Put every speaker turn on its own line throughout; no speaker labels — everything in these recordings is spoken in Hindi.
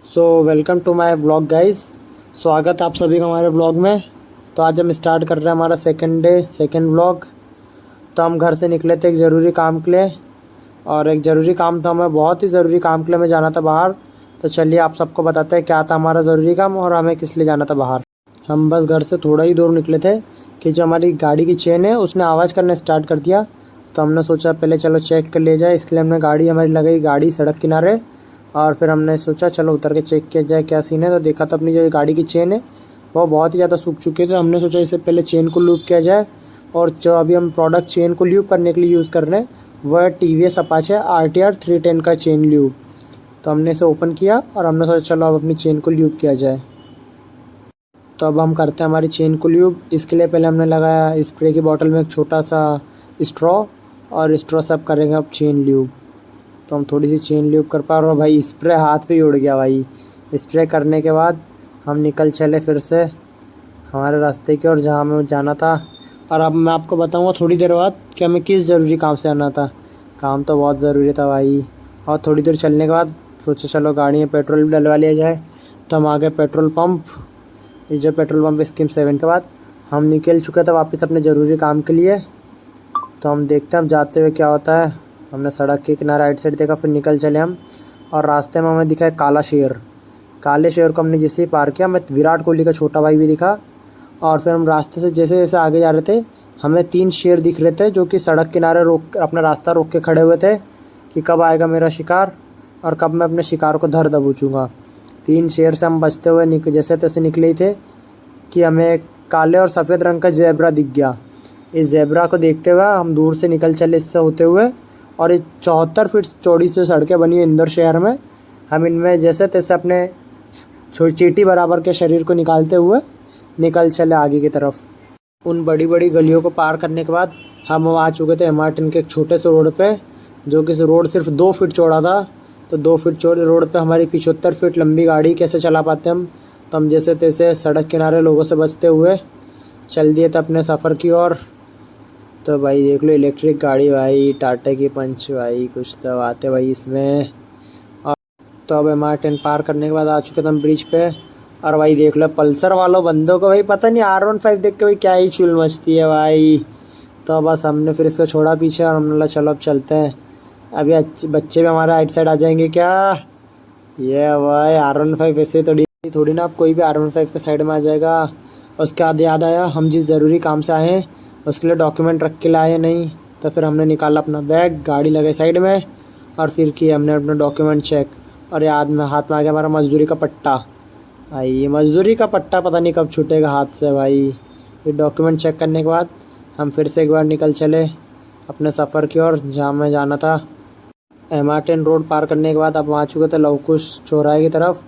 Welcome to my blog guys. स्वागत है आप सभी का हमारे ब्लॉग में। तो आज हम स्टार्ट कर रहे हैं हमारा सेकंड डे सेकंड ब्लॉग। तो हम घर से निकले थे एक ज़रूरी काम के लिए, और एक ज़रूरी काम था, हमें बहुत ही ज़रूरी काम के लिए हमें जाना था बाहर। तो चलिए आप सबको बताते हैं क्या था हमारा ज़रूरी काम और हमें किस लिए जाना था बाहर। हम बस घर से थोड़ा ही दूर निकले थे कि जो हमारी गाड़ी की चेन है उसने आवाज़ करना स्टार्ट कर दिया। तो हमने सोचा पहले चलो चेक कर लिया जाए, इसके लिए हमने गाड़ी हमारी लगाई गाड़ी सड़क किनारे। और फिर हमने सोचा चलो उतर के चेक किया जाए क्या सीन है। तो देखा तो अपनी जो गाड़ी की चेन है वो बहुत ही ज़्यादा सूख चुकी है। तो हमने सोचा इससे पहले चेन को लूप किया जाए, और जो अभी हम प्रोडक्ट चेन को ल्यूब करने के लिए यूज़ कर रहे हैं वह है TVS अपाचे RTR 310 का चेन ल्यूब। तो हमने इसे ओपन किया और हमने सोचा चलो अब अपनी चेन को ल्यूब किया जाए। तो अब हम करते हैं हमारी चेन को ल्यूब। इसके लिए पहले हमने लगाया स्प्रे की बोतल में एक छोटा सा स्ट्रॉ, और स्ट्रॉ से अब करेंगे अब चेन ल्यूब। तो हम थोड़ी सी चेन ल्यूब कर पा रहे हो भाई, स्प्रे हाथ पे ही उड़ गया भाई। स्प्रे करने के बाद हम निकल चले फिर से हमारे रास्ते की ओर जहाँ हमें जाना था। और अब मैं आपको बताऊँगा थोड़ी देर बाद कि हमें किस ज़रूरी काम से आना था। काम तो बहुत ज़रूरी था भाई। और थोड़ी देर चलने के बाद सोचा चलो गाड़ी में पेट्रोल भी डलवा लिया जाए। तो हम आ गए पेट्रोल पंप। ये जो पेट्रोल पंप स्कीम 7 के बाद हम निकल चुके थे वापस अपने ज़रूरी काम के लिए। तो हम देखते हैं हम जाते हुए क्या होता है। हमने सड़क के किनारे राइट साइड देखा, फिर निकल चले हम, और रास्ते में हमें दिखा एक काला शेर। काले शेर को हमने जैसे ही पार किया हमें विराट कोहली का छोटा भाई भी दिखा। और फिर हम रास्ते से जैसे जैसे आगे जा रहे थे हमें 3 शेर दिख रहे थे जो कि सड़क किनारे रोक अपना रास्ता रोक के खड़े हुए थे कि कब आएगा मेरा शिकार और कब मैं अपने शिकार को धर दबोचूँगा। 3 शेर से हम बचते हुए जैसे तैसे निकले ही थे कि हमें एक काले और सफ़ेद रंग का ज़ेब्रा दिख गया। इस ज़ेब्रा को देखते हुए हम दूर से निकल चले इससे होते हुए, और ये 74 फीट चौड़ी से सड़कें बनी है इंदौर शहर में। हम इनमें जैसे तैसे अपने चींटी बराबर के शरीर को निकालते हुए निकल चले आगे की तरफ। उन बड़ी बड़ी गलियों को पार करने के बाद हम आ चुके थे मार्टिन के एक छोटे से रोड पे, जो कि रोड सिर्फ 2 फीट चौड़ा था। तो 2 फीट चौड़े रोड पे हमारी 75 फीट लंबी गाड़ी कैसे चला पाते हम। तो हम जैसे तैसे सड़क किनारे लोगों से बचते हुए चल दिए थे अपने सफ़र की ओर। तो भाई देख लो इलेक्ट्रिक गाड़ी भाई, टाटा की पंच भाई, कुछ तो आते भाई इसमें। और तो अब मार्टिन पार करने के बाद आ चुके थे हम ब्रिज पे। और भाई देख लो पल्सर वालों बंदों को भाई पता नहीं R15 देख के भाई क्या ही चुल मचती है भाई। तो बस हमने फिर इसको छोड़ा पीछे और हमने बोला चलो अब चलते हैं। अभी बच्चे भी हमारे राइट साइड आ जाएंगे क्या। ये भाई R15 ऐसे थोड़ी ना आप कोई भी R15 के साइड में आ जाएगा। उसके बाद याद आया हम जिस ज़रूरी काम से आए हैं उसके लिए डॉक्यूमेंट रख के लाए नहीं। तो फिर हमने निकाला अपना बैग, गाड़ी लगे साइड में, और फिर किया हमने अपना डॉक्यूमेंट चेक। और याद में हाथ में आ गया हमारा मजदूरी का पट्टा। भाई ये मजदूरी का पट्टा पता नहीं कब छूटेगा हाथ से भाई। फिर डॉक्यूमेंट चेक करने के बाद हम फिर से एक बार निकल चले अपने सफ़र की ओर जहाँ में जाना था। मार्टिन रोड पार करने के बाद अब आ चुके थे लवकुश चौराहे की तरफ,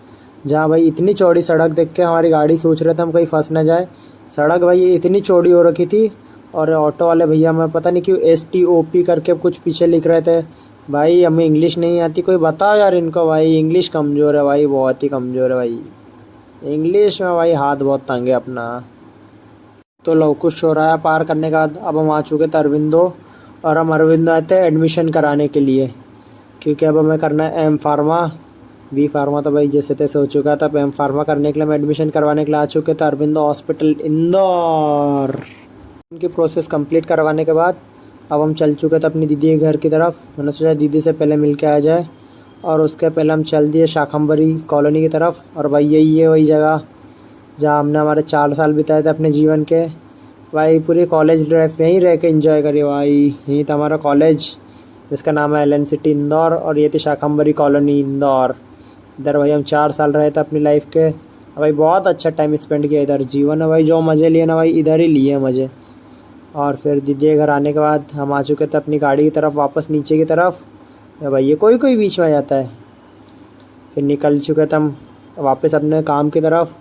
जहाँ भाई इतनी चौड़ी सड़क देख के हमारी गाड़ी सोच रहे थे हम कहीं फंस ना जाए। सड़क भाई इतनी चौड़ी हो रखी थी, और ऑटो वाले भैया हमें पता नहीं क्यों STOP करके कुछ पीछे लिख रहे थे। भाई हमें इंग्लिश नहीं आती, कोई बताओ यार इनको। भाई इंग्लिश कमज़ोर है भाई, बहुत ही कमज़ोर है भाई। इंग्लिश में भाई हाथ बहुत तंग है अपना। तो लवकुश चौराहा पार करने के बाद अब हम आ चुके थे अरविंदो। और हम अरविंदो आए थे एडमिशन कराने के लिए, क्योंकि अब हमें करना है M फार्मा। B फार्मा तो भाई जैसे तैसे हो चुका था। अब M फार्मा करने के लिए हम एडमिशन करवाने के लिए आ चुके थे अरविंदो हॉस्पिटल इंदौर। उनकी प्रोसेस कंप्लीट करवाने के बाद अब हम चल चुके थे अपनी दीदी के घर की तरफ। मैंने सोचा दीदी से पहले मिल के आ जाए, और उसके पहले हम चल दिए शाकंभरी कॉलोनी की तरफ। और भाई यही है वही जगह जहाँ हमने हमारे 4 साल बिताए थे अपने जीवन के। भाई पूरी कॉलेज लाइफ यहीं रह के एंजॉय करी भाई। यहीं था हमारा कॉलेज जिसका नाम है LN सिटी इंदौर, और ये थी शाकंभरी कॉलोनी इंदौर। इधर भाई हम 4 साल रहे थे अपनी लाइफ के। भाई बहुत अच्छा टाइम स्पेंड किया इधर। जीवन है भाई जो मज़े लिए ना भाई इधर ही लिए मज़े। और फिर दीदी के घर आने के बाद हम आ चुके थे अपनी गाड़ी की तरफ वापस नीचे की तरफ। तो भाई ये कोई कोई बीच में आ जाता है। फिर निकल चुके थे हम वापस अपने काम की तरफ।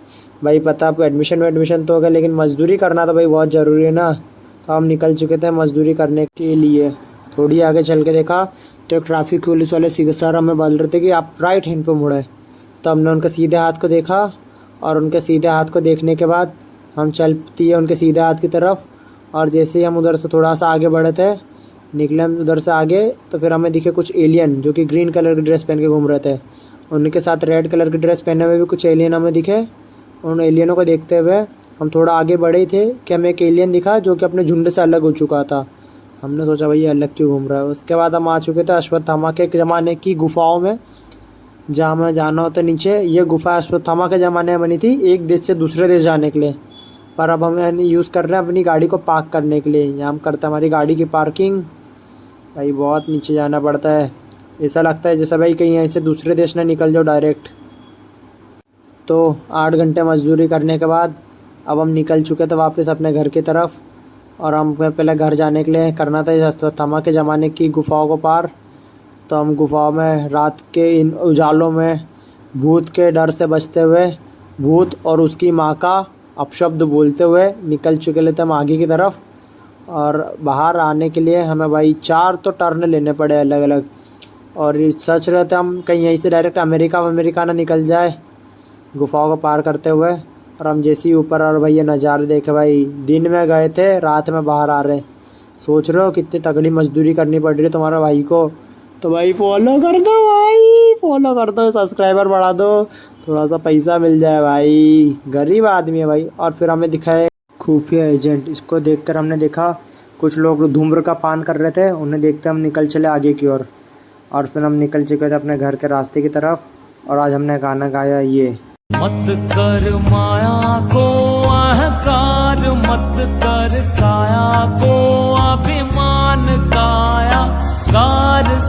भाई पता आप एडमिशन तो हो गया, लेकिन मज़दूरी करना तो भाई बहुत ज़रूरी है ना। तो हम निकल चुके थे मज़दूरी करने के लिए। थोड़ी आगे चल के देखा तो एक ट्रैफिक पुलिस वाले सीधे सर हमें बोल रहे थे कि आप राइट हैंड पे मुड़े। तो हमने उनके सीधे हाथ को देखा, और उनके सीधे हाथ को देखने के बाद हम चल दिए उनके सीधे हाथ की तरफ। और जैसे ही हम उधर से थोड़ा सा आगे बढ़े थे, निकले हम उधर से आगे, तो फिर हमें दिखे कुछ एलियन जो कि ग्रीन कलर की ड्रेस पहन के घूम रहे थे। उनके साथ रेड कलर की ड्रेस पहने हुए भी कुछ एलियन हमें दिखे। उन एलियनों को देखते हुए हम थोड़ा आगे बढ़े ही थे कि हमें एक एलियन दिखा जो कि अपने झुंड से अलग हो चुका था। हमने सोचा भाई ये अलग क्यों घूम रहा है। उसके बाद हम आ चुके थे अश्वत्थामा के ज़माने की गुफाओं में, जहाँ हमें जाना होता है नीचे। ये गुफा अश्वत्थामा के ज़माने में बनी थी, एक देश से दूसरे देश जाने के लिए। पर अब हम यूज़ कर रहे हैं अपनी गाड़ी को पार्क करने के लिए। यहाँ हम करते हैं हमारी गाड़ी की पार्किंग। भाई बहुत नीचे जाना पड़ता है, ऐसा लगता है जैसे भाई कहीं ऐसे दूसरे देश ना निकल जाओ डायरेक्ट। तो 8 घंटे मजदूरी करने के बाद अब हम निकल चुके थे वापस अपने घर की तरफ। और हमें पहले घर जाने के लिए करना था अश्वत्थामा के ज़माने की गुफाओं को पार। तो हम गुफाओं में रात के इन उजालों में भूत के डर से बचते हुए, भूत और उसकी माँ का अपशब्द बोलते हुए निकल चुके थे हम आगे की तरफ। और बाहर आने के लिए हमें भाई 4 तो टर्न लेने पड़े अलग अलग। और ये सच रहते हम कहीं यहीं से डायरेक्ट अमेरिका ना निकल जाए गुफाओं को पार करते हुए। और हम जैसे ही ऊपर और भाई ये नज़ारे देखे, भाई दिन में गए थे रात में बाहर आ रहे। सोच रहे हो कितनी तगड़ी मजदूरी करनी पड़ रही है तुम्हारे भाई को। तो भाई फॉलो कर दो, भाई फॉलो कर दो, सब्सक्राइबर बढ़ा दो, थोड़ा सा पैसा मिल जाए भाई, गरीब आदमी है भाई। और फिर हमें दिखाए खुफिया एजेंट। इसको देखकर हमने देखा कुछ लोग धूम्र का पान कर रहे थे, उन्हें देखते हम निकल चले आगे की ओर। और फिर हम निकल चुके थे अपने घर के रास्ते की तरफ। और आज हमने गाना गाया ये,
मत कर माया को अहंकार, मत कर काया को अभिमान, काया कार